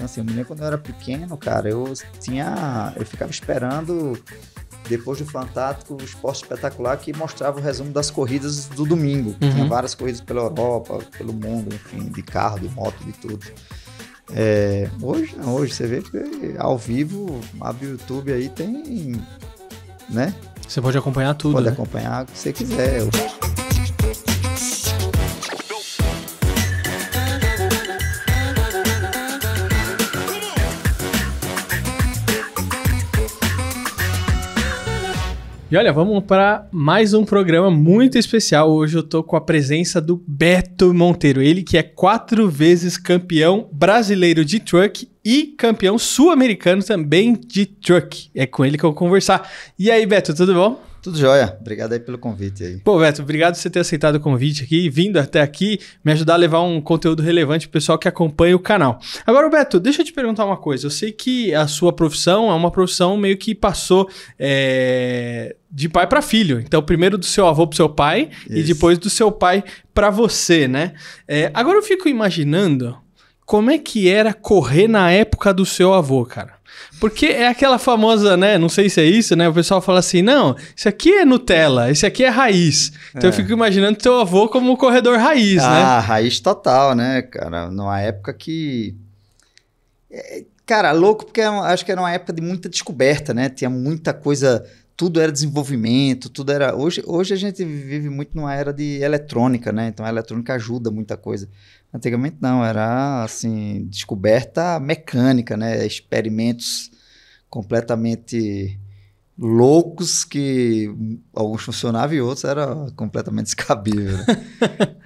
assim, eu me lembro quando eu era pequeno, cara, eu ficava esperando, depois do Fantástico, o Esporte Espetacular, que mostrava o resumo das corridas do domingo. Tinha várias corridas pela Europa, pelo mundo, enfim, de carro, de moto, de tudo. Hoje não, hoje você vê que ao vivo, abre o YouTube aí, tem, né? Você pode acompanhar tudo, Pode né? acompanhar o que você quiser. E olha, vamos para mais um programa muito especial. Hoje eu tô com a presença do Beto Monteiro. Ele que é 4 vezes campeão brasileiro de truck e campeão sul-americano também de truck. É com ele que eu vou conversar. E aí, Beto, tudo bom? Tudo jóia. Obrigado aí pelo convite aí. Pô, Beto, obrigado por você ter aceitado o convite aqui, vindo até aqui, me ajudar a levar um conteúdo relevante pro pessoal que acompanha o canal. Agora, Beto, deixa eu te perguntar uma coisa. Eu sei que a sua profissão é uma profissão meio que passou de pai para filho. Então, primeiro do seu avô pro seu pai e depois do seu pai para você, né? Agora eu fico imaginando como é que era correr na época do seu avô, cara. Porque é aquela famosa, né? Não sei se é isso, né? O pessoal fala assim, não, isso aqui é Nutella, esse aqui é raiz. Então eu fico imaginando teu avô como um corredor raiz, né? Ah, raiz total, né, cara? Numa época que... Cara, louco, porque acho que era uma época de muita descoberta, né? Tinha muita coisa, tudo era desenvolvimento, tudo era... Hoje a gente vive muito numa era de eletrônica, né? Então a eletrônica ajuda muita coisa. Antigamente não, era assim, descoberta mecânica, né? Experimentos completamente loucos que alguns funcionavam e outros era completamente descabível, né?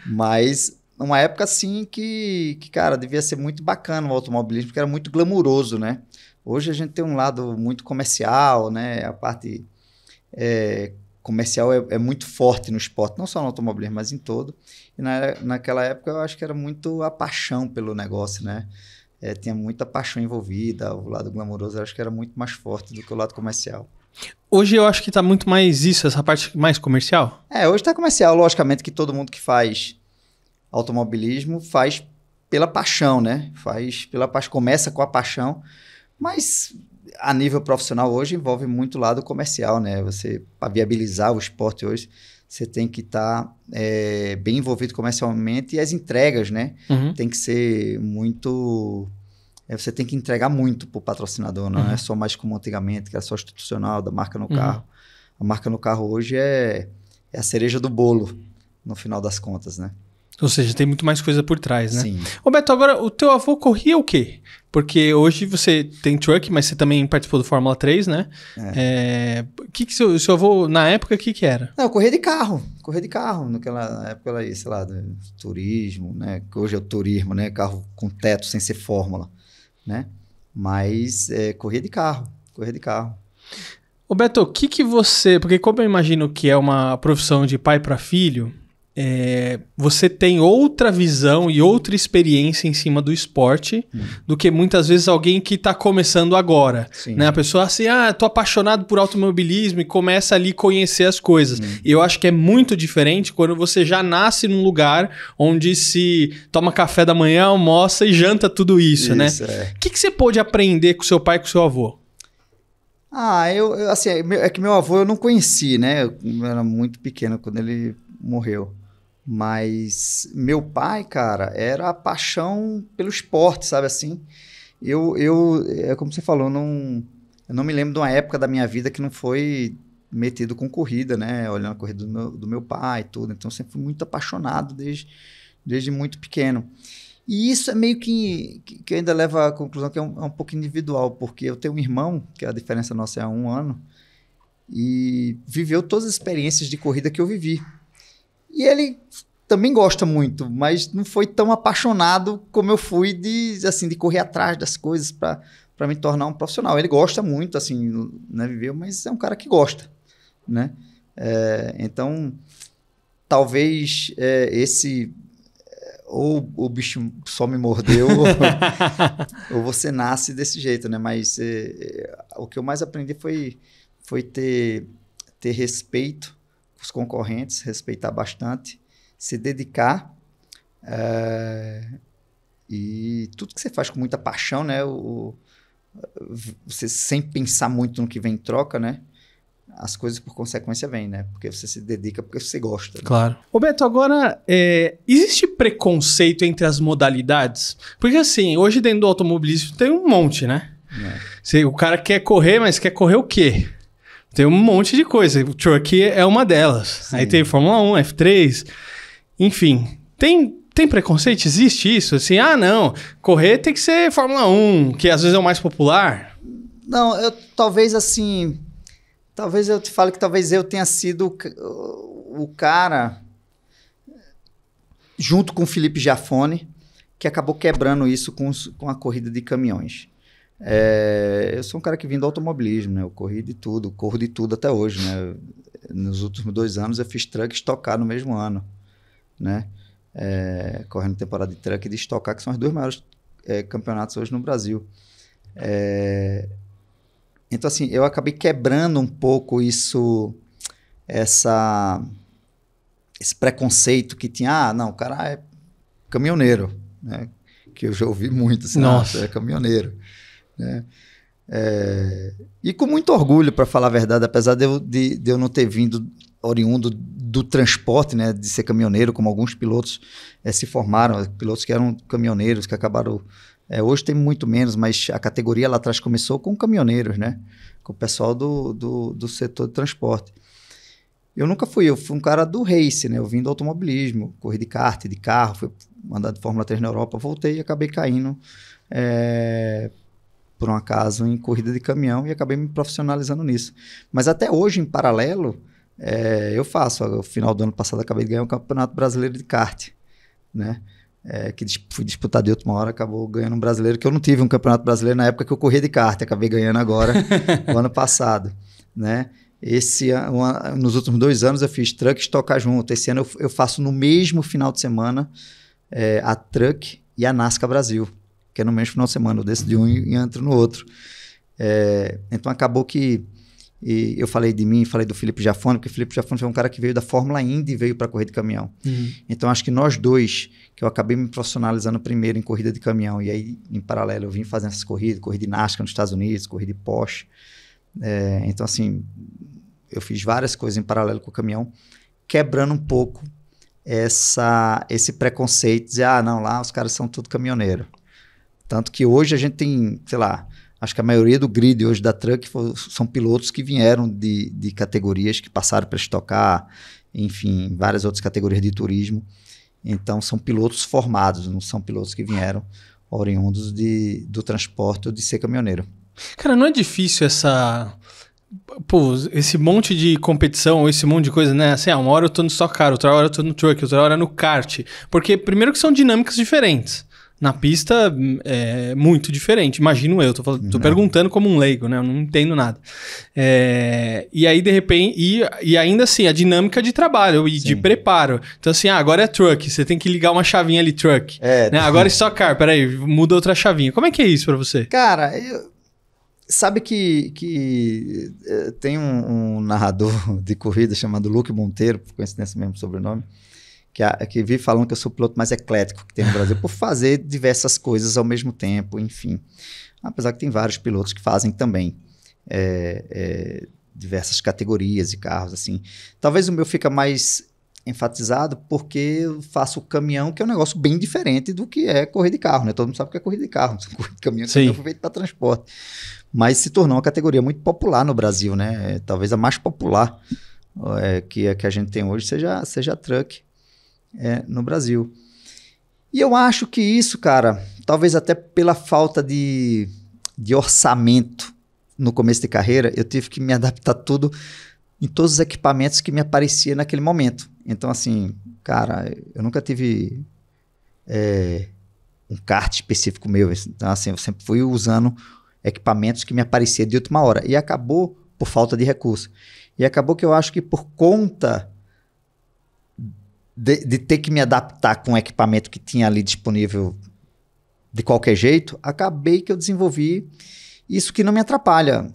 Mas uma época assim que, cara, devia ser muito bacana o automobilismo, porque era muito glamuroso, né? Hoje a gente tem um lado muito comercial, né? A parte comercial é muito forte no esporte, não só no automobilismo, mas em todo. E naquela época eu acho que era muito a paixão pelo negócio, né? Tinha muita paixão envolvida, o lado glamouroso eu acho que era muito mais forte do que o lado comercial. Hoje eu acho que tá muito mais isso, essa parte mais comercial. Hoje tá comercial, logicamente que todo mundo que faz automobilismo faz pela paixão, né? Faz pela paixão, começa com a paixão, mas a nível profissional hoje envolve muito lado comercial, né? Você, para viabilizar o esporte hoje, você tem que estar bem envolvido comercialmente e as entregas, né? Tem que ser muito... você tem que entregar muito para o patrocinador, não é só mais como antigamente, que era só institucional, da marca no carro. A marca no carro hoje é a cereja do bolo, no final das contas, né? Ou seja, tem muito mais coisa por trás, né? Sim. Ô Beto, agora, o teu avô corria o quê? Porque hoje você tem truck, mas você também participou do Fórmula 3, né? Que seu avô, na época, o que era? Não, eu corria de carro, naquela época aí, sei lá, do turismo, né? Que hoje é o turismo, né? Carro com teto, sem ser Fórmula, né? Mas corria de carro. Ô Beto, o que você... Porque como eu imagino que é uma profissão de pai para filho... você tem outra visão e outra experiência em cima do esporte do que muitas vezes alguém que está começando agora, né? A pessoa assim, tô apaixonado por automobilismo e começa ali a conhecer as coisas. E eu acho que é muito diferente quando você já nasce num lugar onde se toma café da manhã, almoça e janta tudo isso, né? O que você pôde aprender com seu pai e com seu avô? Assim, é que meu avô eu não conheci, né? Eu era muito pequeno quando ele morreu. Mas meu pai, cara, era a paixão pelo esporte, sabe assim? Como você falou, eu não me lembro de uma época da minha vida que não foi metido com corrida, né? Olhando a corrida do meu pai e tudo. Então, eu sempre fui muito apaixonado desde muito pequeno. E isso é meio que ainda leva à conclusão que é um pouco individual, porque eu tenho um irmão, que a diferença nossa é 1 ano, e viveu todas as experiências de corrida que eu vivi. E ele também gosta muito, mas não foi tão apaixonado como eu fui de correr atrás das coisas para me tornar um profissional. Ele gosta muito, assim, né, viveu, mas é um cara que gosta, né? Então, talvez ou o bicho só me mordeu ou você nasce desse jeito, né? Mas o que eu mais aprendi foi ter respeito os concorrentes, respeitar bastante, se dedicar E tudo que você faz com muita paixão, né? Você sem pensar muito no que vem em troca, né? As coisas por consequência vêm, né? Porque você se dedica porque você gosta. Né? Claro. Roberto, agora, existe preconceito entre as modalidades? Porque assim, hoje dentro do automobilismo tem um monte, né? O cara quer correr, mas quer correr o quê? Tem um monte de coisa. O truck é uma delas. Sim. Aí tem Fórmula 1, F3, enfim. Tem preconceito? Existe isso? Assim, não, correr tem que ser Fórmula 1, que às vezes é o mais popular. Não, talvez assim... Talvez eu te fale que talvez eu tenha sido o cara, junto com o Felipe Giafone, que acabou quebrando isso com a corrida de caminhões. Eu sou um cara que vim do automobilismo, né? Eu corri de tudo, corro de tudo até hoje, né? Nos últimos 2 anos eu fiz truck e estocar no mesmo ano, né? Correndo temporada de truck e de estocar, que são os 2 maiores campeonatos hoje no Brasil. Então, assim, eu acabei quebrando um pouco esse preconceito que tinha, não, o cara é caminhoneiro, né? Que eu já ouvi muito, assim, nossa, é caminhoneiro. Né? E com muito orgulho, para falar a verdade, apesar de eu não ter vindo oriundo do transporte, né, de ser caminhoneiro, como alguns pilotos se formaram, pilotos que eram caminhoneiros, que acabaram... hoje tem muito menos, mas a categoria lá atrás começou com caminhoneiros, né? Com o pessoal do setor de transporte. Eu fui um cara do race, né? Eu vim do automobilismo, corri de kart, de carro, fui mandado de Fórmula 3 na Europa, voltei e acabei caindo, por um acaso, em corrida de caminhão e acabei me profissionalizando nisso. Mas até hoje, em paralelo, eu faço. No final do ano passado, acabei de ganhar o Campeonato Brasileiro de Kart, né? Que fui disputado de última hora, acabou ganhando um brasileiro, que eu não tive um campeonato brasileiro na época que eu corria de kart, acabei ganhando agora, o ano passado, né? Nos últimos 2 anos eu fiz truck e estocar junto. Esse ano eu faço no mesmo final de semana a truck e a NASCAR Brasil, que é no mesmo final de semana, eu desço de um e entro no outro. Então acabou que eu falei de mim, falei do Felipe Giafone, porque o Felipe Giafone foi um cara que veio da Fórmula Indy e veio para correr de caminhão. Então acho que nós dois, que eu acabei me profissionalizando primeiro em corrida de caminhão, e aí em paralelo eu vim fazendo essas corridas, corri de NASCAR nos Estados Unidos, corri de Porsche. Então assim, eu fiz várias coisas em paralelo com o caminhão, quebrando um pouco esse preconceito de dizer, não, lá os caras são tudo caminhoneiro. Tanto que hoje a gente tem, sei lá, acho que a maioria do grid hoje da Truck são pilotos que vieram de categorias que passaram para estocar, enfim, várias outras categorias de turismo. Então, são pilotos formados, não são pilotos que vieram oriundos do transporte ou de ser caminhoneiro. Cara, não é difícil esse monte de competição, ou esse monte de coisa, né? Assim, uma hora eu tô no Stock Car, outra hora eu tô no Truck, outra hora no kart. Porque, primeiro que são dinâmicas diferentes. Na pista é muito diferente, imagino eu, tô perguntando como um leigo, né? Eu não entendo nada. E aí, de repente, e ainda assim, a dinâmica de trabalho e de preparo. Então, assim, agora é truck, você tem que ligar uma chavinha ali, truck. Né? Agora é Stock Car, peraí, muda outra chavinha. Como é que é isso pra você? Cara, sabe que tem um narrador de corrida chamado Luke Monteiro, por coincidência mesmo sobrenome, que vive falando que eu sou o piloto mais eclético que tem no Brasil, por fazer diversas coisas ao mesmo tempo, enfim. Apesar que tem vários pilotos que fazem também diversas categorias de carros, assim. Talvez o meu fica mais enfatizado porque eu faço o caminhão, que é um negócio bem diferente do que é correr de carro, né? Todo mundo sabe o que é corrida de carro, corrida de caminhão foi feito para transporte. Mas se tornou uma categoria muito popular no Brasil, né? Talvez a mais popular que a gente tem hoje seja a truck. No Brasil. E eu acho que isso, cara, talvez até pela falta de orçamento no começo de carreira, eu tive que me adaptar tudo em todos os equipamentos que me apareciam naquele momento. Então, assim, cara, eu nunca tive um kart específico meu. Então, assim, eu sempre fui usando equipamentos que me apareciam de última hora. E acabou por falta de recurso. E acabou que eu acho que por conta de ter que me adaptar com o equipamento que tinha ali disponível de qualquer jeito, acabei que eu desenvolvi isso que não me atrapalha.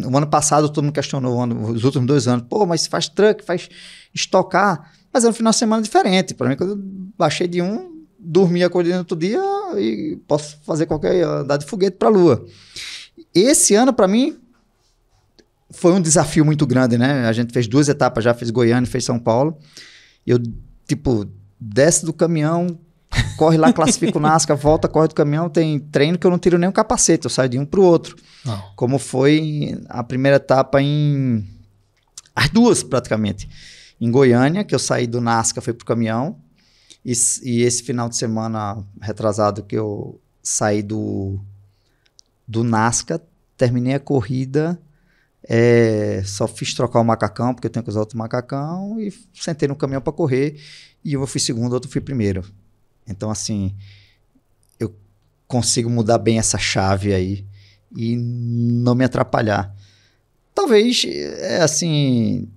O ano passado todo mundo questionou, os últimos 2 anos, mas faz truck, faz estocar, mas é um final de semana diferente. Para mim, quando eu baixei de um, dormi, acordei no outro dia, e posso fazer andar de foguete para a Lua. Esse ano, para mim, foi um desafio muito grande, né? A gente fez 2 etapas já, fez Goiânia e fez São Paulo. Eu, tipo, desce do caminhão, corre lá, classifica o NASCAR, volta, corre do caminhão, tem treino que eu não tiro nem o capacete, eu saio de um para o outro. Como foi a primeira etapa as 2 praticamente. Em Goiânia, que eu saí do NASCAR, fui pro caminhão, e esse final de semana retrasado que eu saí do NASCAR, terminei a corrida, só fiz trocar o macacão, porque eu tenho que usar outro macacão, e sentei no caminhão para correr, e eu fui segundo, outro fui primeiro. Então, assim, eu consigo mudar bem essa chave aí e não me atrapalhar. Talvez, assim,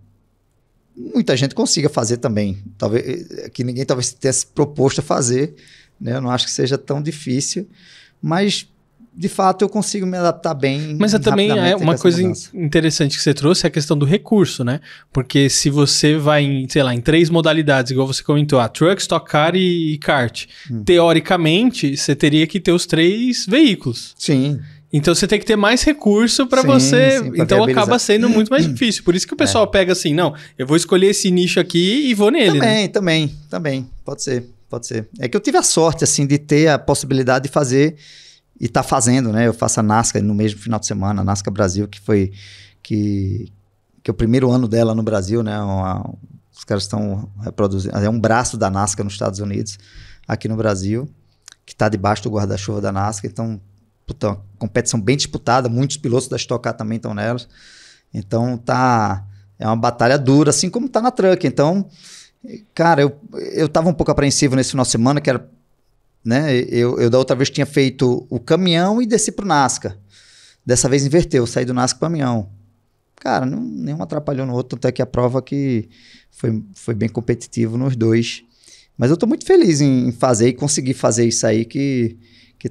muita gente consiga fazer também. Talvez, que ninguém talvez tenha se proposto a fazer, né? Eu não acho que seja tão difícil, mas de fato eu consigo me adaptar bem. Mas também uma coisa interessante que você trouxe é a questão do recurso, né? Porque se você vai em, sei lá, em 3 modalidades, igual você comentou, truck, stock car e kart, teoricamente você teria que ter os 3 veículos. Sim. Então você tem que ter mais recurso para você. Sim, pra então acaba sendo muito mais difícil. Por isso que o pessoal pega assim, não, eu vou escolher esse nicho aqui e vou nele. Também. Pode ser. É que eu tive a sorte, assim, de ter a possibilidade de fazer e tá fazendo, né? Eu faço a NASCAR no mesmo final de semana, a NASCAR Brasil, que foi que é o primeiro ano dela no Brasil, né? Os caras estão reproduzindo, é um braço da NASCAR nos Estados Unidos, aqui no Brasil, que tá debaixo do guarda-chuva da NASCAR, então puta, uma competição bem disputada, muitos pilotos da Stock Car também estão nelas, então é uma batalha dura, assim como tá na Truck. Então, cara, eu tava um pouco apreensivo nesse final de semana, que era, né, eu da outra vez tinha feito o caminhão e desci pro NASCAR, dessa vez inverteu, saí do NASCAR pro caminhão, cara, nenhum atrapalhou no outro, até que a prova que foi bem competitivo nos 2, mas eu tô muito feliz em fazer e conseguir fazer isso aí, que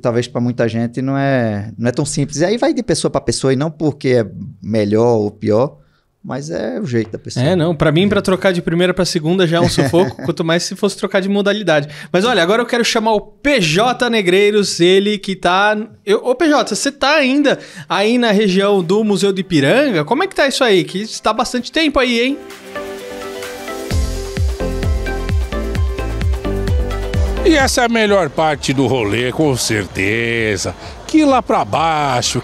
talvez para muita gente não é tão simples. E aí vai de pessoa para pessoa, e não porque é melhor ou pior, mas é o jeito da pessoa. Não, para mim, para trocar de primeira para segunda já é um sufoco, quanto mais se fosse trocar de modalidade. Mas olha, agora eu quero chamar o PJ Negreiros, ele que tá... Ô PJ, você tá ainda aí na região do Museu do Ipiranga? Como é que tá isso aí? Que está há bastante tempo aí, hein? E essa é a melhor parte do rolê, com certeza. Que ir lá pra baixo,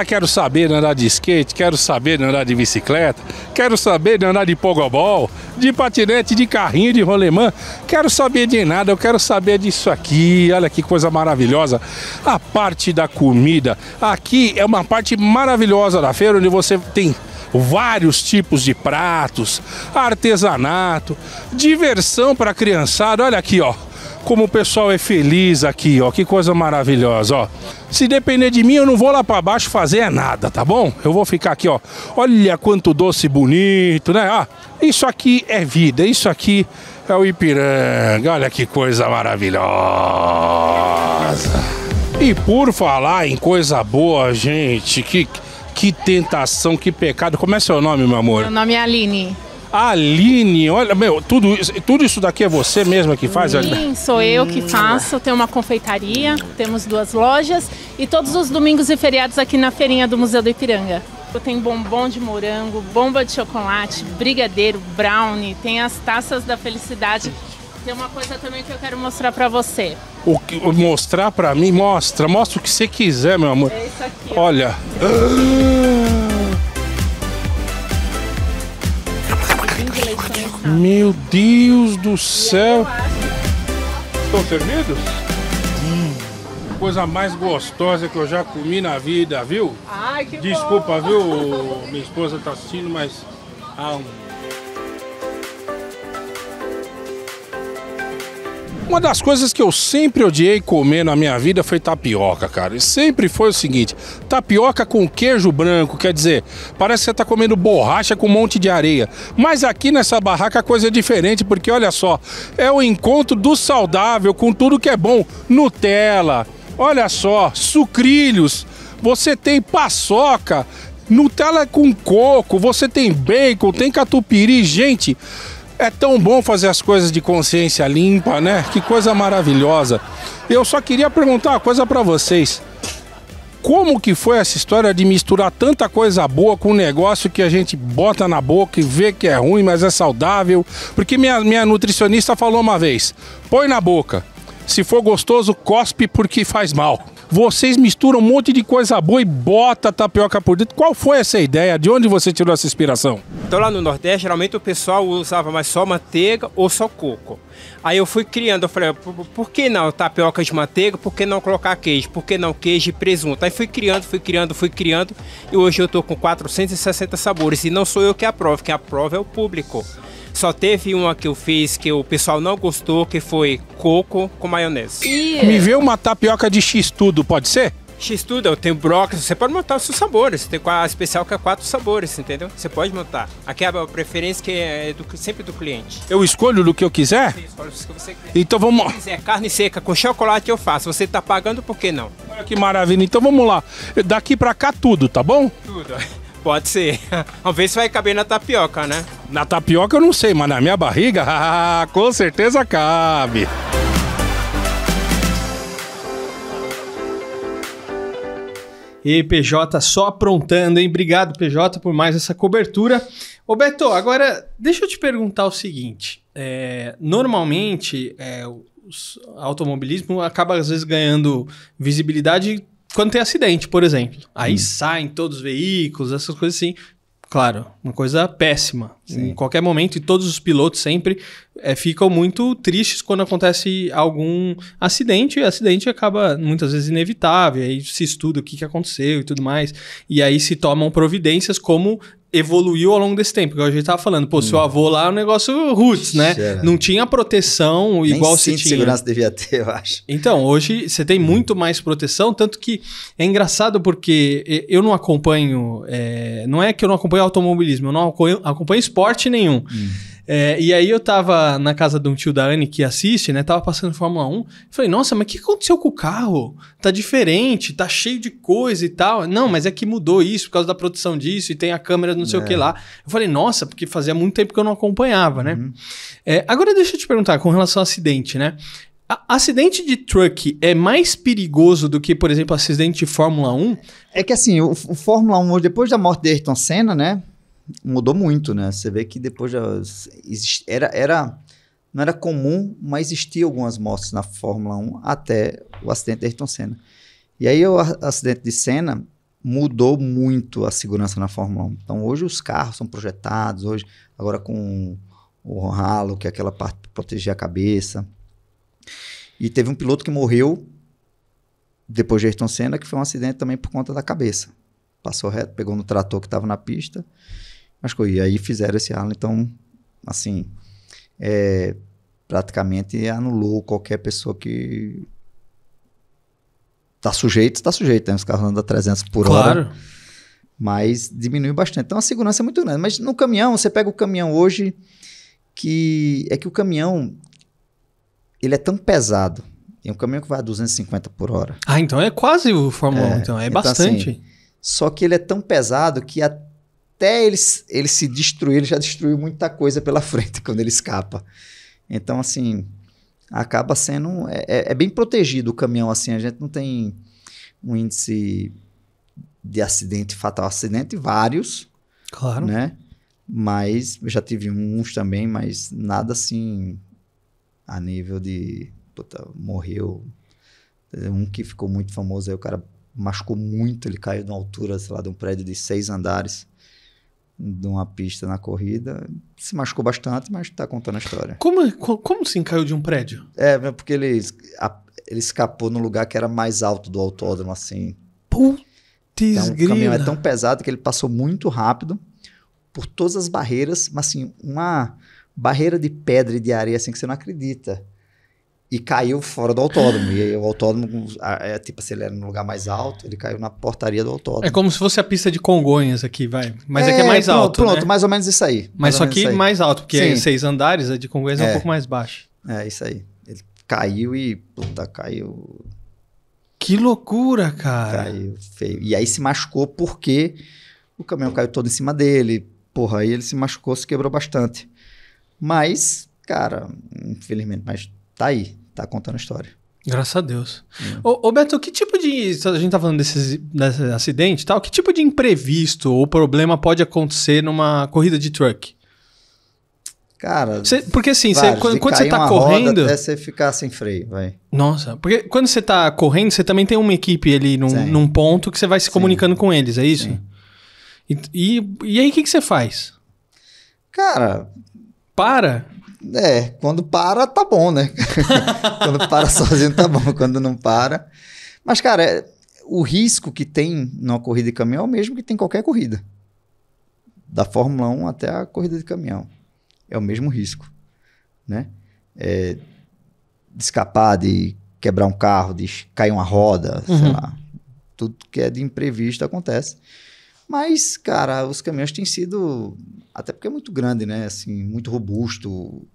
quero saber de andar de skate, quero saber de andar de bicicleta, quero saber de andar de pogobol, de patinete, de carrinho, de rolemã, quero saber de nada, eu quero saber disso aqui. Olha que coisa maravilhosa. A parte da comida, aqui é uma parte maravilhosa da feira, onde você tem vários tipos de pratos, artesanato, diversão para a criançada. Olha aqui, ó, como o pessoal é feliz aqui, ó, que coisa maravilhosa, ó. Se depender de mim, eu não vou lá para baixo fazer nada, tá bom? Eu vou ficar aqui, ó. Olha quanto doce bonito, né? Ah, isso aqui é vida, isso aqui é o Ipiranga. Olha que coisa maravilhosa. E por falar em coisa boa, gente, que tentação, que pecado. Como é seu nome, meu amor? Meu nome é Aline. Aline, olha, meu, tudo isso daqui é você mesma que faz? Sim, sou eu que faço. Tenho uma confeitaria, temos 2 lojas e todos os domingos e feriados aqui na feirinha do Museu do Ipiranga. Eu tenho bombom de morango, bomba de chocolate, brigadeiro, brownie, tem as taças da felicidade. Tem uma coisa também que eu quero mostrar pra você. Mostrar pra mim? Mostra o que você quiser, meu amor. É isso aqui. Olha. Meu Deus do céu. Estão servidos? Coisa mais gostosa que eu já comi na vida, viu? Ai, que Desculpa, bom. viu? Minha esposa tá assistindo, mas... Uma das coisas que eu sempre odiei comer na minha vida foi tapioca, cara. E sempre foi o seguinte, tapioca com queijo branco, quer dizer, parece que você tá comendo borracha com um monte de areia. Mas aqui nessa barraca a coisa é diferente, porque olha só, é o encontro do saudável com tudo que é bom. Nutella, olha só, sucrilhos, você tem paçoca, Nutella com coco, você tem bacon, tem catupiry, gente... É tão bom fazer as coisas de consciência limpa, né? Que coisa maravilhosa. Eu só queria perguntar uma coisa pra vocês. Como que foi essa história de misturar tanta coisa boa com um negócio que a gente bota na boca e vê que é ruim, mas é saudável? Porque minha nutricionista falou uma vez, põe na boca, se for gostoso, cospe porque faz mal. Vocês misturam um monte de coisa boa e bota a tapioca por dentro. Qual foi essa ideia? De onde você tirou essa inspiração? Então lá no Nordeste, geralmente o pessoal usava mais só manteiga ou só coco. Aí eu fui criando, eu falei, por que não tapioca de manteiga? Por que não colocar queijo? Por que não queijo e presunto? Aí fui criando. E hoje eu tô com 460 sabores. E não sou eu que aprovo, quem aprova é o público. Só teve uma que eu fiz que o pessoal não gostou, que foi coco com maionese. Me vê uma tapioca de X-tudo, pode ser? X-tudo, eu tenho brócolis, você pode montar os seus sabores. Tem a especial que é 4 sabores, entendeu? Você pode montar. Aqui é a preferência que é sempre do cliente. Eu escolho do que eu quiser? Você escolhe o que você quiser. Então vamos... Se quiser carne seca com chocolate eu faço. Você tá pagando, por que não? Olha que maravilha. Então vamos lá. Daqui pra cá tudo, tá bom? Tudo. Pode ser. Vamos ver se vai caber na tapioca, né? Na tapioca eu não sei, mas na minha barriga, com certeza cabe. E PJ só aprontando, hein? Obrigado, PJ, por mais essa cobertura. Ô Beto, agora deixa eu te perguntar o seguinte. Normalmente, o automobilismo acaba às vezes ganhando visibilidade quando tem acidente, por exemplo. Aí saem todos os veículos, essas coisas assim. Claro, uma coisa péssima. Sim. Em qualquer momento, e todos os pilotos sempre ficam muito tristes quando acontece algum acidente. E o acidente acaba muitas vezes inevitável. Aí se estuda o que aconteceu e tudo mais. E aí se tomam providências como evoluiu ao longo desse tempo. Porque a gente tava falando, pô, seu avô lá é um negócio roots, né? Não tinha proteção igual se tinha. Nem segurança devia ter, eu acho. Então, hoje você tem muito mais proteção, tanto que é engraçado porque eu não acompanho, não é que eu não acompanho automobilismo, eu não acompanho esporte nenhum. E aí eu tava na casa de um tio da Anne que assiste, né? Tava passando Fórmula 1. Falei, nossa, mas o que aconteceu com o carro? Tá diferente, tá cheio de coisa e tal. Não, mas é que mudou isso por causa da produção disso e tem a câmera não sei o que lá. Eu falei, nossa, porque fazia muito tempo que eu não acompanhava, né? Agora deixa eu te perguntar com relação ao acidente, né? Acidente de truck é mais perigoso do que, por exemplo, acidente de Fórmula 1? É que assim, o Fórmula 1 hoje, depois da morte de Ayrton Senna, né? Mudou muito, né? Você vê que depois já não era comum, mas existiam algumas mortes na Fórmula 1 até o acidente de Ayrton Senna. E aí o acidente de Senna mudou muito a segurança na Fórmula 1. Então hoje os carros são projetados, hoje agora com o halo, que é aquela parte para proteger a cabeça. E teve um piloto que morreu depois de Ayrton Senna, que foi um acidente também por conta da cabeça. Passou reto, pegou no trator que estava na pista, machucou. E aí fizeram esse halo. Então, assim, praticamente anulou qualquer pessoa que está sujeito, né? Os carros andam a 300 por hora. Mas diminuiu bastante. Então, a segurança é muito grande. Mas no caminhão, você pega o caminhão hoje, que o caminhão, ele é tão pesado. Tem um caminhão que vai a 250 por hora. Ah, então é quase o Fórmula 1. Então é bastante. Assim, só que ele é tão pesado que até ele se destruir, ele já destruiu muita coisa pela frente quando ele escapa. Então, assim, acaba sendo... É bem protegido o caminhão, assim. A gente não tem um índice de acidente fatal. Acidente vários. Claro. Né? Mas eu já tive uns também, mas nada assim a nível de... Puta, morreu. Um que ficou muito famoso aí, o cara machucou muito, ele caiu de uma altura, sei lá, de um prédio de 6 andares, de uma pista na corrida. Se machucou bastante, mas tá contando a história. Como assim caiu de um prédio? Porque ele escapou no lugar que era mais alto do autódromo, assim. Putz, então, o caminhão é tão pesado que ele passou muito rápido por todas as barreiras, mas assim, uma barreira de pedra e de areia, assim, que você não acredita. E caiu fora do autódromo. E aí o autódromo, tipo, se ele era no lugar mais alto, ele caiu na portaria do autódromo. É como se fosse a pista de Congonhas aqui, vai. Mas aqui é mais alto, pronto, né? Mais ou menos isso aí. Mas só que mais alto, porque Sim. 6 andares, a de Congonhas é um pouco mais baixo. É, isso aí. Ele caiu e, caiu... Que loucura, cara. Caiu feio. E aí se machucou porque o caminhão caiu todo em cima dele. Porra, aí ele se machucou, se quebrou bastante. Mas, cara, infelizmente, mas tá aí, tá contando a história. Graças a Deus. Ô Beto, que tipo de... A gente tá falando desse acidente e tal, que tipo de imprevisto ou problema pode acontecer numa corrida de truck? Cara, Porque assim, quando você tá uma correndo... roda até você ficar sem freio, vai. Nossa, porque quando você tá correndo, você também tem uma equipe ali num ponto que você vai se comunicando com eles, é isso? Sim. E aí, o que você faz? Cara... Para? Quando para, tá bom, né? Quando para sozinho, tá bom. Quando não para... Mas, cara, o risco que tem numa corrida de caminhão é o mesmo que tem em qualquer corrida. Da Fórmula 1 até a corrida de caminhão. É o mesmo risco, né? De escapar, de quebrar um carro, de cair uma roda, sei lá. Tudo que é de imprevisto acontece. Mas, cara, os caminhões têm sido... Até porque é muito grande, né? Assim, muito robusto.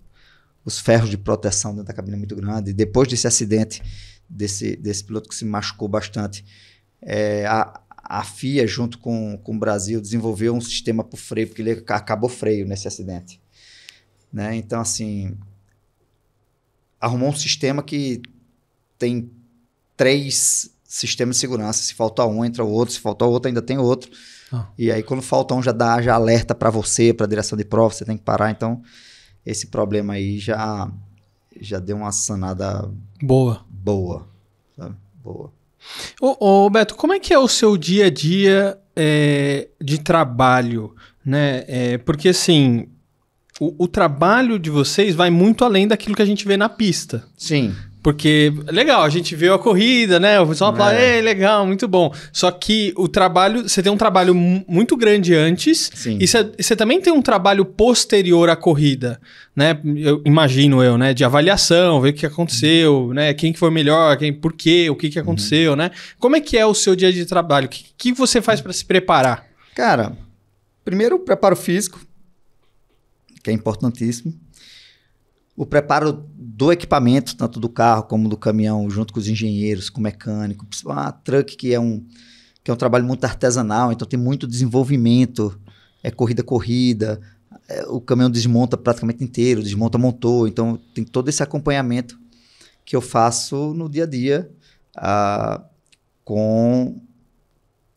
Os ferros de proteção dentro da cabine é muito grande. Depois desse acidente, desse piloto que se machucou bastante, a FIA, junto com o Brasil, desenvolveu um sistema para o freio, porque ele acabou freio nesse acidente. Né? Então, assim, arrumou um sistema que tem 3 sistemas de segurança. Se faltar um, entra o outro. Se faltar o outro, ainda tem outro. E aí, quando falta um, já alerta para você, para a direção de prova, você tem que parar. Então, esse problema aí já deu uma sanada boa. Sabe? Boa. Ô Beto, como é que é o seu dia a dia de trabalho? Né? Porque, assim... O trabalho de vocês vai muito além daquilo que a gente vê na pista. Sim. Porque, legal, a gente viu a corrida, né? O pessoal fala, legal, muito bom. Só que o trabalho, você tem um trabalho muito grande antes. Sim. E você também tem um trabalho posterior à corrida, né? Imagino eu, né? De avaliação, ver o que aconteceu, né? Quem que foi melhor, por quê, o que aconteceu, né? Como é que é o seu dia de trabalho? O que você faz para se preparar? Cara, primeiro o preparo físico, que é importantíssimo. O preparo do equipamento, tanto do carro como do caminhão, junto com os engenheiros, com o mecânico. A truck, que é um trabalho muito artesanal, então tem muito desenvolvimento, corrida. O caminhão desmonta praticamente inteiro, desmonta, montou. Então tem todo esse acompanhamento que eu faço no dia a dia com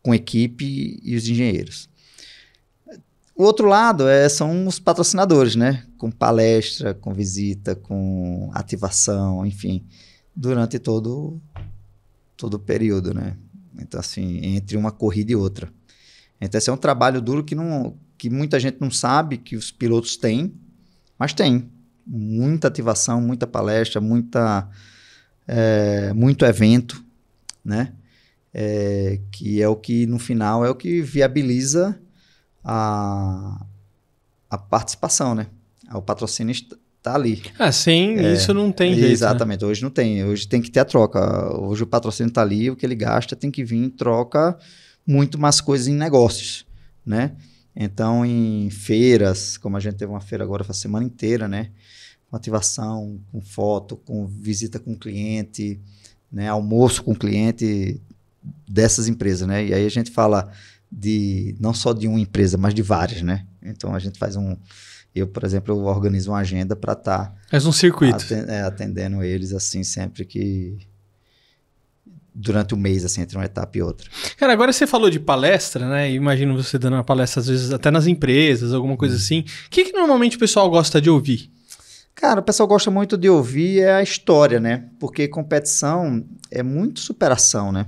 equipe e os engenheiros. O outro lado são os patrocinadores, né? Com palestra, com visita, com ativação, enfim, durante todo o período, né? Então, assim, entre uma corrida e outra. Então, esse é um trabalho duro que muita gente não sabe que os pilotos têm, mas tem. Muita ativação, muita palestra, muito evento, né? Que é o que, no final, é o que viabiliza a participação, né? O patrocínio está ali. Sim, isso não tem jeito. Exatamente, né? Hoje não tem. Hoje tem que ter a troca. Hoje o patrocínio está ali, o que ele gasta tem que vir em troca muito mais coisas em negócios, né? Então, em feiras, como a gente teve uma feira agora a semana inteira, né? Com ativação, com foto, com visita com cliente, né? Almoço com cliente dessas empresas, né? E aí a gente fala não só de uma empresa, mas de várias, né? Então a gente faz eu, por exemplo, eu organizo uma agenda para estar... Faz um circuito. Atendendo eles, assim, sempre que... Durante o mês, assim, entre uma etapa e outra. Cara, agora você falou de palestra, né? Imagino você dando uma palestra, às vezes, até nas empresas, alguma coisa assim. O que normalmente o pessoal gosta de ouvir? Cara, o pessoal gosta muito de ouvir a história, né? Porque competição é muito superação, né?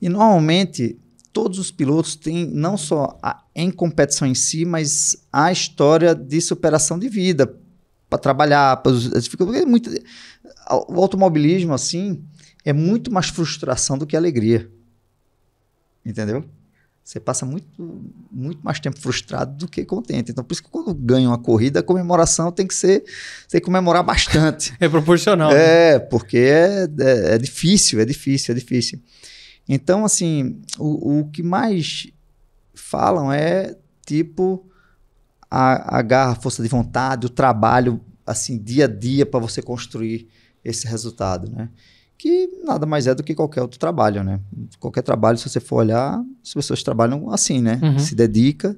E, normalmente... Todos os pilotos têm não só em competição em si, mas a história de superação de vida para trabalhar. O automobilismo, assim, é muito mais frustração do que alegria. Entendeu? Você passa muito mais tempo frustrado do que contente. Então, por isso que quando ganha uma corrida, a comemoração tem que comemorar bastante. É proporcional. Porque é difícil. Então, assim, o que mais falam é, tipo, a garra, a força de vontade, o trabalho, assim, dia a dia para você construir esse resultado, né? Que nada mais é do que qualquer outro trabalho, né? Qualquer trabalho, se você for olhar, as pessoas trabalham assim, né? Se dedica,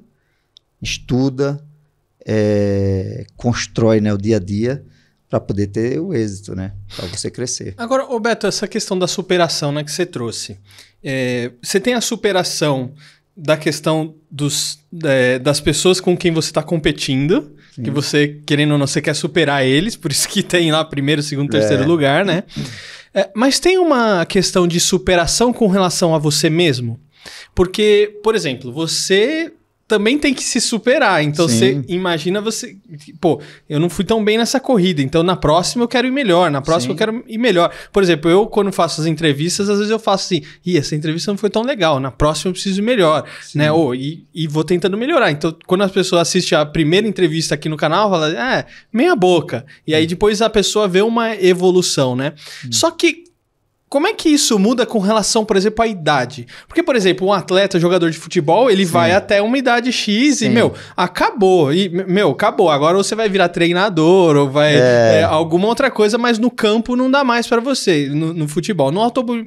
estuda, constrói, né, o dia a dia para poder ter o êxito, né? Para você crescer. Agora, Beto, essa questão da superação, né, que você trouxe. Você tem a superação da questão das pessoas com quem você está competindo, sim, que você, querendo ou não, você quer superar eles, por isso que tem lá primeiro, segundo, terceiro lugar, né? Mas tem uma questão de superação com relação a você mesmo? Porque, por exemplo, você também tem que se superar. Então, você imagina você... Pô, eu não fui tão bem nessa corrida, então na próxima eu quero ir melhor, na próxima eu quero ir melhor. Por exemplo, eu quando faço as entrevistas, às vezes eu faço assim, essa entrevista não foi tão legal, na próxima eu preciso ir melhor, né? E vou tentando melhorar. Então, quando as pessoas assistem a primeira entrevista aqui no canal, falam, meia boca. E aí depois a pessoa vê uma evolução, né? Só que como é que isso muda com relação, por exemplo, à idade? Porque, por exemplo, um atleta, jogador de futebol, ele vai até uma idade X e, acabou. Acabou. Agora você vai virar treinador ou vai... alguma outra coisa, mas no campo não dá mais pra você, no futebol. No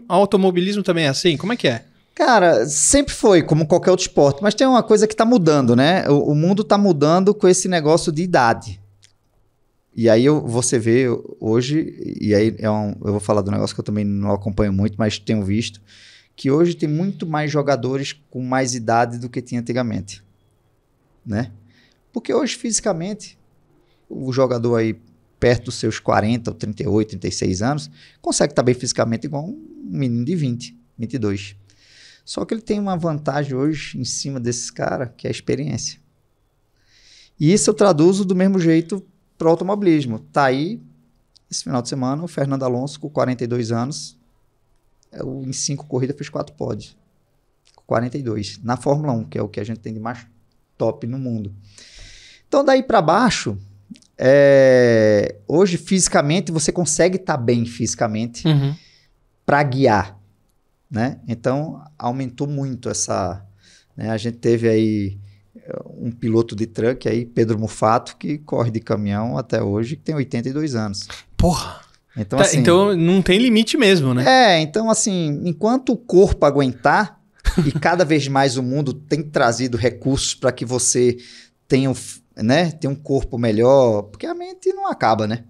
automobilismo também é assim? Como é que é? Cara, sempre foi, como qualquer outro esporte. Mas tem uma coisa que tá mudando, né? O mundo tá mudando com esse negócio de idade. E aí você vê hoje, e aí eu vou falar do negócio que eu também não acompanho muito, mas tenho visto, que hoje tem muito mais jogadores com mais idade do que tinha antigamente, né? Porque hoje, fisicamente, o jogador aí perto dos seus 40, ou 38, 36 anos, consegue estar bem fisicamente igual um menino de 20, 22. Só que ele tem uma vantagem hoje em cima desses caras, que é a experiência. E isso eu traduzo do mesmo jeito para o automobilismo. Tá aí, esse final de semana, o Fernando Alonso, com 42 anos, em 5 corridas fez 4 pódios. 42. Na Fórmula 1, que é o que a gente tem de mais top no mundo. Então, daí para baixo, hoje, fisicamente, você consegue estar bem fisicamente para guiar, né? Então, aumentou muito essa... Né? A gente teve aí um piloto de truck aí, Pedro Mufato, que corre de caminhão até hoje, que tem 82 anos. Porra! Então, assim, então não tem limite mesmo, né? Então assim, enquanto o corpo aguentar, e cada vez mais o mundo tem trazido recursos para que você tenha, né, tenha um corpo melhor, porque a mente não acaba, né?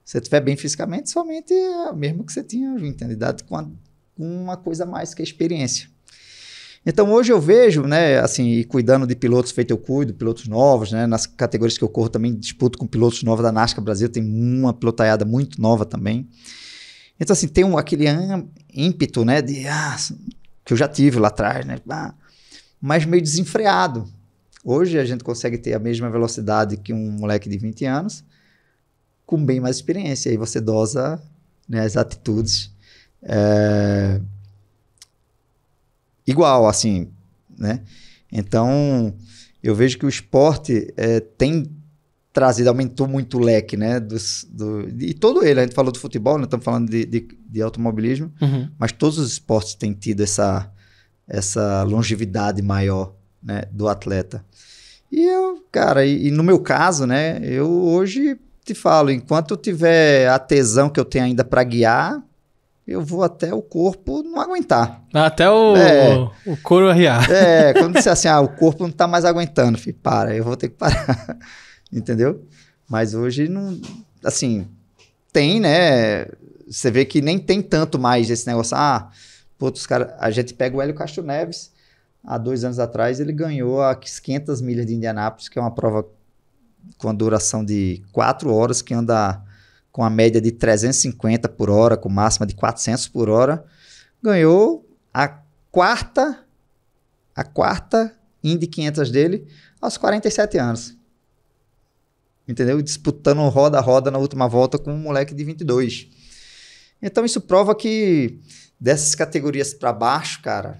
Se você estiver bem fisicamente, somente é mesmo que você tinha idade com uma coisa a mais que a experiência. Então, hoje eu vejo, né, assim, e cuidando de pilotos feito eu cuido, pilotos novos, né, nas categorias que eu corro também disputo com pilotos novos da NASCAR Brasil, tem uma pilotaiada muito nova também. Então, assim, tem aquele ímpeto, né, que eu já tive lá atrás, né, mas meio desenfreado. Hoje a gente consegue ter a mesma velocidade que um moleque de 20 anos, com bem mais experiência. Aí você dosa, né, as atitudes. Igual, assim, né? Então, eu vejo que o esporte tem trazido, aumentou muito o leque, né? E todo ele, a gente falou do futebol, nós estamos falando de automobilismo, mas todos os esportes têm tido essa longevidade maior, né, do atleta. E eu, cara, e no meu caso, né, eu hoje te falo, enquanto eu tiver a tesão que eu tenho ainda para guiar, eu vou até o corpo não aguentar. Até o couro arriar. Quando disser assim, o corpo não tá mais aguentando, filho, eu vou ter que parar. Entendeu? Mas hoje não, assim, tem, né? Você vê que nem tem tanto mais esse negócio. Os caras, a gente pega o Hélio Castro Neves, há 2 anos atrás, ele ganhou as 500 milhas de Indianápolis, que é uma prova com a duração de 4 horas, que anda com a média de 350 por hora, com máxima de 400 por hora, ganhou a quarta Indy 500 dele aos 47 anos. Entendeu? Disputando roda a roda na última volta com um moleque de 22. Então isso prova que dessas categorias para baixo, cara,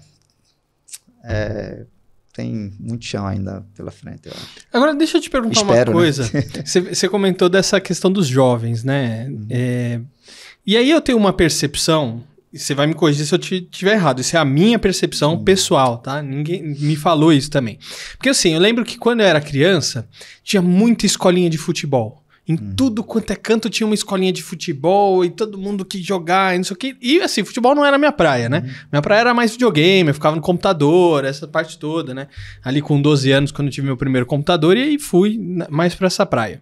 tem muito chão ainda pela frente, eu acho. Agora, deixa eu te perguntar uma coisa. Né? Você comentou dessa questão dos jovens, né? E aí eu tenho uma percepção, e você vai me corrigir se eu estiver errado, isso é a minha percepção pessoal, tá? Ninguém me falou isso também. Porque assim, eu lembro que quando eu era criança, tinha muita escolinha de futebol. Em tudo quanto é canto tinha uma escolinha de futebol e todo mundo quis jogar e não sei o quê. E assim, futebol não era minha praia, né? Minha praia era mais videogame, eu ficava no computador, essa parte toda, né? Ali com 12 anos, quando eu tive meu primeiro computador, e aí fui mais pra essa praia.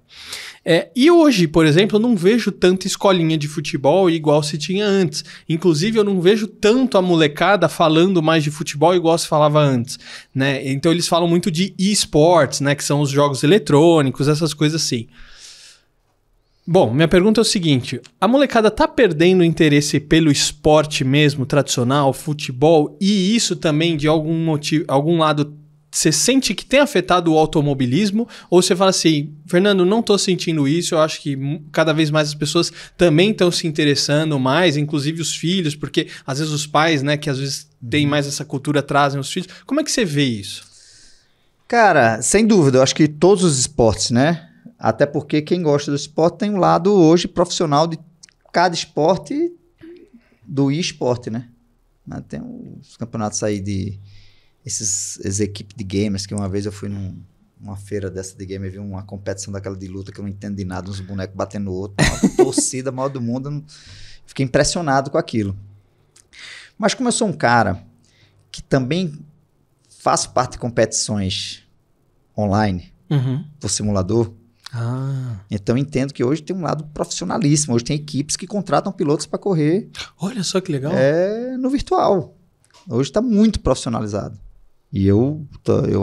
E hoje, por exemplo, eu não vejo tanta escolinha de futebol igual se tinha antes. Inclusive, eu não vejo tanto a molecada falando mais de futebol igual se falava antes, né? Então, eles falam muito de esportes, né? Que são os jogos eletrônicos, essas coisas assim. Bom, minha pergunta é o seguinte, a molecada tá perdendo interesse pelo esporte mesmo, tradicional, futebol, e isso também, de algum motivo, algum lado, você sente que tem afetado o automobilismo? Ou você fala assim, Fernando, não tô sentindo isso, eu acho que cada vez mais as pessoas também estão se interessando mais, inclusive os filhos, porque às vezes os pais, né, que às vezes têm mais essa cultura, trazem os filhos. Como é que você vê isso? Cara, sem dúvida, eu acho que todos os esportes, né? Até porque quem gosta do esporte tem um lado hoje profissional de cada esporte, do esporte, né? Tem os campeonatos aí de essas equipes de gamers, que uma vez eu fui numa feira dessa de gamer e vi uma competição daquela de luta que eu não entendo de nada, uns bonecos batendo no outro, uma torcida maior do mundo, fiquei impressionado com aquilo. Mas como eu sou um cara que também faço parte de competições online, por simulador, então eu entendo que hoje tem um lado profissionalíssimo. Hoje tem equipes que contratam pilotos para correr. Olha só que legal. No virtual. Hoje está muito profissionalizado. E eu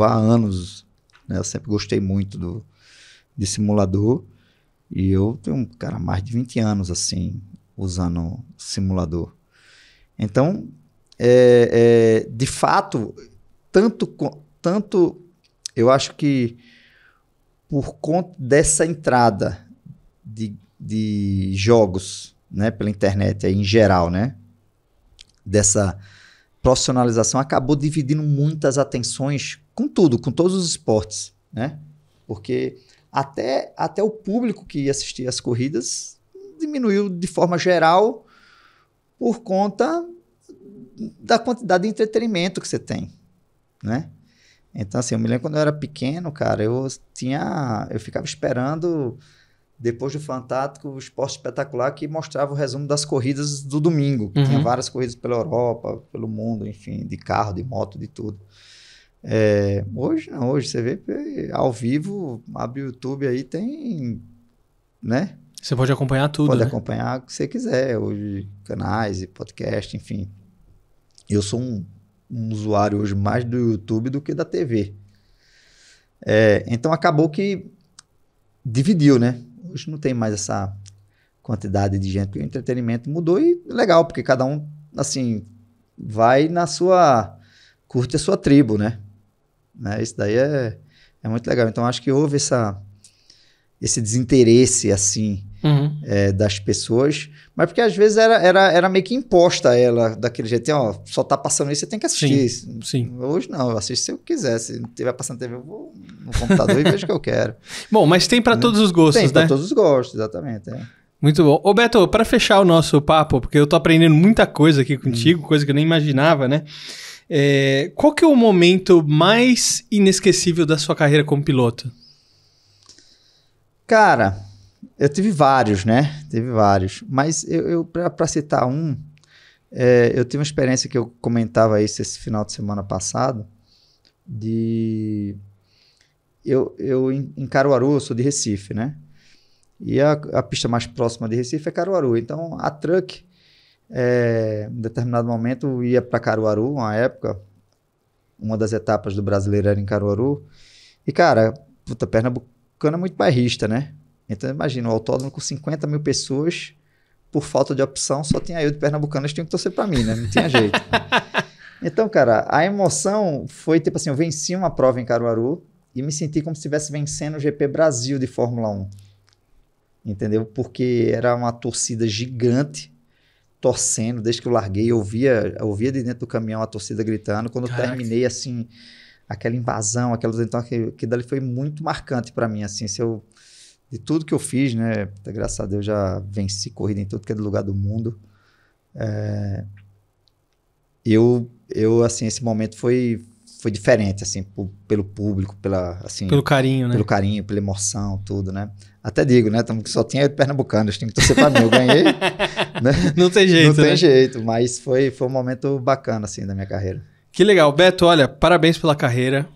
há anos, né, eu sempre gostei muito de simulador. E eu tenho, cara, mais de 20 anos assim, usando simulador. Então, de fato, tanto eu acho que por conta dessa entrada de jogos, né, pela internet aí, em geral, né, dessa profissionalização, acabou dividindo muitas atenções com tudo, com todos os esportes, né? Porque até o público que ia assistir as corridas diminuiu de forma geral por conta da quantidade de entretenimento que você tem, né? Então, assim, eu me lembro quando eu era pequeno, cara, eu ficava esperando, depois do Fantástico, o Esporte Espetacular, que mostrava o resumo das corridas do domingo. Tinha várias corridas pela Europa, pelo mundo, enfim, de carro, de moto, de tudo. Hoje não, hoje você vê ao vivo, abre o YouTube aí, tem, né? Você pode acompanhar tudo, Pode né? acompanhar o que você quiser, hoje canais e podcast, enfim. Eu sou um usuário hoje mais do YouTube do que da TV. Então acabou que dividiu, né? Hoje não tem mais essa quantidade de gente, porque o entretenimento mudou e legal, porque cada um, assim, vai curte a sua tribo, né? Isso daí é muito legal. Então acho que houve esse desinteresse, assim, das pessoas, mas porque às vezes era meio que imposta a ela daquele jeito, ó, só tá passando isso, você tem que assistir. Sim. Hoje não, eu assisto se eu quiser, se não estiver passando TV, eu vou no computador e vejo o que eu quero. Bom, mas tem para todos os gostos, tem, né? Tem para todos os gostos, exatamente. Muito bom. Ô Beto, para fechar o nosso papo, porque eu tô aprendendo muita coisa aqui contigo, coisa que eu nem imaginava, né? Qual que é o momento mais inesquecível da sua carreira como piloto? Cara, eu tive vários, né? Mas para citar eu tive uma experiência que eu comentava isso esse final de semana passado, eu em Caruaru, eu sou de Recife, né? E a pista mais próxima de Recife é Caruaru. Então, a Truck, em determinado momento, ia para Caruaru, uma época, uma das etapas do Brasileiro era em Caruaru. E, cara, Pernambucano é muito bairrista, né? Então, imagina, o autódromo com 50 mil pessoas, por falta de opção, só tinha eu de Pernambucano, eles tinham que torcer para mim, né? Não tinha jeito. Então, cara, a emoção foi, tipo assim, eu venci uma prova em Caruaru e me senti como se estivesse vencendo o GP Brasil de Fórmula 1. Entendeu? Porque era uma torcida gigante, torcendo, desde que eu larguei, eu ouvia de dentro do caminhão a torcida gritando. Quando eu terminei, assim, aquela invasão, então, que dali foi muito marcante para mim, assim, de tudo que eu fiz, né, graças a Deus já venci corrida em tudo que é lugar do mundo. Assim, esse momento foi foi diferente, assim, pelo público, pelo carinho, né? Pelo carinho, pela emoção, tudo, né? Até digo, né? Só tinha eu de pernambucano, eles tinham que torcer pra mim, eu ganhei. Né? Não tem jeito, Não tem jeito, mas foi um momento bacana, assim, da minha carreira. Que legal. Beto, olha, parabéns pela carreira.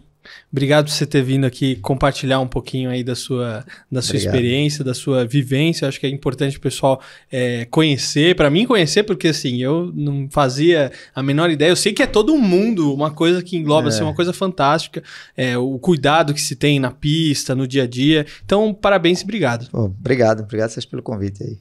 Obrigado por você ter vindo aqui compartilhar um pouquinho aí da sua experiência, da sua vivência. Acho que é importante o pessoal conhecer, para mim conhecer, porque assim, eu não fazia a menor ideia. Eu sei que é todo um mundo, uma coisa que engloba assim, uma coisa fantástica, o cuidado que se tem na pista, no dia a dia. Então, parabéns e obrigado. Obrigado vocês pelo convite aí.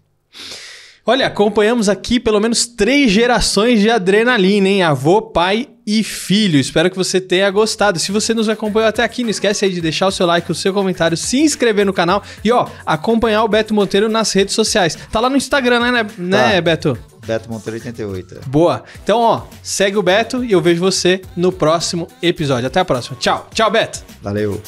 Olha, acompanhamos aqui pelo menos 3 gerações de adrenalina, hein? Avô, pai e filho. Espero que você tenha gostado. Se você nos acompanhou até aqui, não esquece aí de deixar o seu like, o seu comentário, se inscrever no canal e, acompanhar o Beto Monteiro nas redes sociais. Tá lá no Instagram, né, Beto? Beto Monteiro 88. Boa. Então, segue o Beto e eu vejo você no próximo episódio. Até a próxima. Tchau. Tchau, Beto. Valeu.